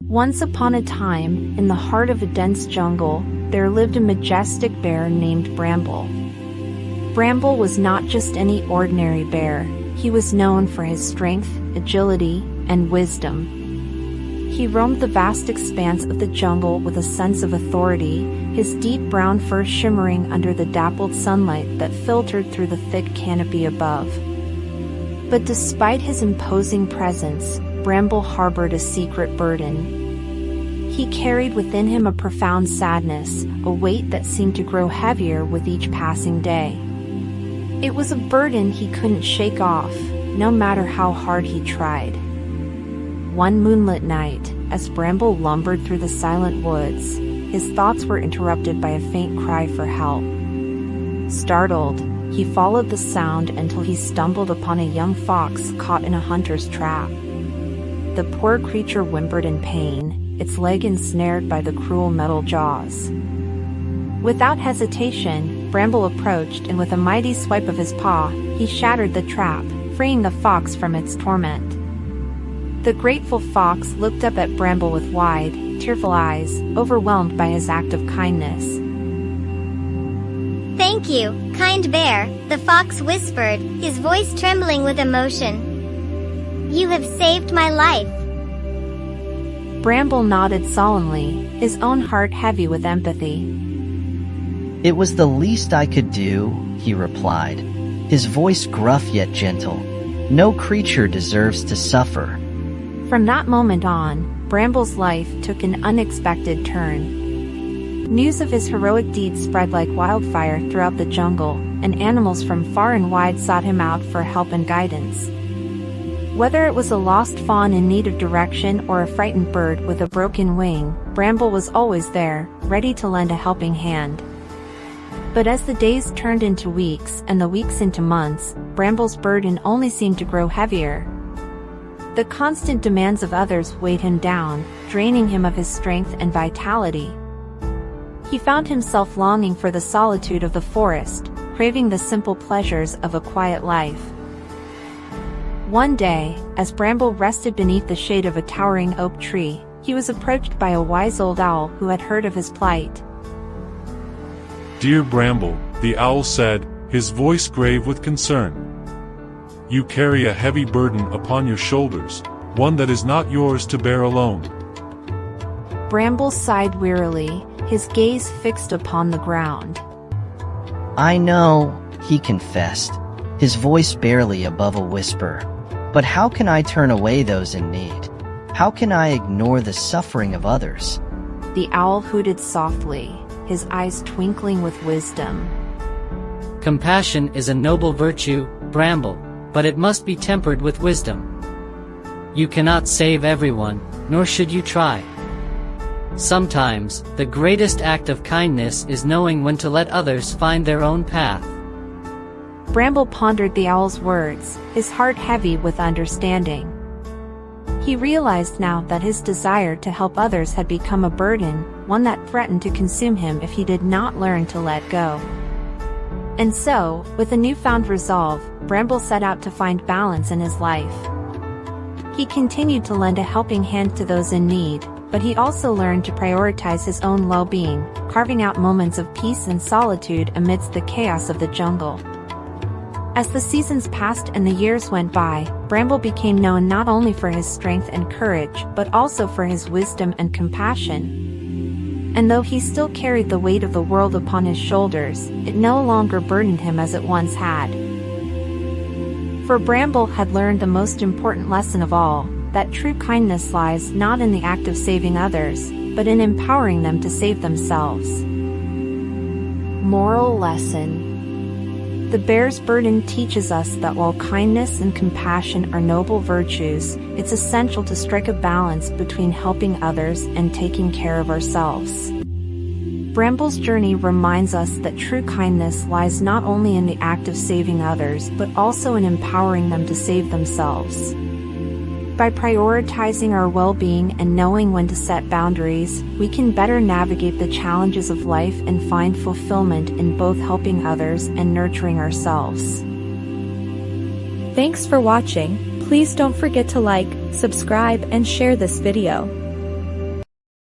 Once upon a time, in the heart of a dense jungle, there lived a majestic bear named Bramble. Bramble was not just any ordinary bear, he was known for his strength, agility, and wisdom. He roamed the vast expanse of the jungle with a sense of authority, his deep brown fur shimmering under the dappled sunlight that filtered through the thick canopy above. But despite his imposing presence, Bramble harbored a secret burden. He carried within him a profound sadness, a weight that seemed to grow heavier with each passing day. It was a burden he couldn't shake off, no matter how hard he tried. One moonlit night, as Bramble lumbered through the silent woods, his thoughts were interrupted by a faint cry for help. Startled, he followed the sound until he stumbled upon a young fox caught in a hunter's trap. The poor creature whimpered in pain, its leg ensnared by the cruel metal jaws. Without hesitation, Bramble approached and with a mighty swipe of his paw, he shattered the trap, freeing the fox from its torment. The grateful fox looked up at Bramble with wide, tearful eyes, overwhelmed by his act of kindness. "Thank you, kind bear," the fox whispered, his voice trembling with emotion. "You have saved my life." Bramble nodded solemnly, his own heart heavy with empathy. "It was the least I could do," he replied, his voice gruff yet gentle. "No creature deserves to suffer." From that moment on, Bramble's life took an unexpected turn. News of his heroic deeds spread like wildfire throughout the jungle, and animals from far and wide sought him out for help and guidance. Whether it was a lost fawn in need of direction or a frightened bird with a broken wing, Bramble was always there, ready to lend a helping hand. But as the days turned into weeks and the weeks into months, Bramble's burden only seemed to grow heavier. The constant demands of others weighed him down, draining him of his strength and vitality. He found himself longing for the solitude of the forest, craving the simple pleasures of a quiet life. One day, as Bramble rested beneath the shade of a towering oak tree, he was approached by a wise old owl who had heard of his plight. "Dear Bramble," the owl said, his voice grave with concern. "You carry a heavy burden upon your shoulders, one that is not yours to bear alone." Bramble sighed wearily, his gaze fixed upon the ground. "I know," he confessed, his voice barely above a whisper. "But how can I turn away those in need? How can I ignore the suffering of others?" The owl hooted softly, his eyes twinkling with wisdom. "Compassion is a noble virtue, Bramble, but it must be tempered with wisdom. You cannot save everyone, nor should you try. Sometimes, the greatest act of kindness is knowing when to let others find their own path." Bramble pondered the owl's words, his heart heavy with understanding. He realized now that his desire to help others had become a burden, one that threatened to consume him if he did not learn to let go. And so, with a newfound resolve, Bramble set out to find balance in his life. He continued to lend a helping hand to those in need, but he also learned to prioritize his own well-being, carving out moments of peace and solitude amidst the chaos of the jungle. As the seasons passed and the years went by, Bramble became known not only for his strength and courage, but also for his wisdom and compassion. And though he still carried the weight of the world upon his shoulders, it no longer burdened him as it once had. For Bramble had learned the most important lesson of all, that true kindness lies not in the act of saving others, but in empowering them to save themselves. Moral lesson: the bear's burden teaches us that while kindness and compassion are noble virtues, it's essential to strike a balance between helping others and taking care of ourselves. Bramble's journey reminds us that true kindness lies not only in the act of saving others but also in empowering them to save themselves. By prioritizing our well-being and knowing when to set boundaries, we can better navigate the challenges of life and find fulfillment in both helping others and nurturing ourselves. Thanks for watching. Please don't forget to like, subscribe, and share this video.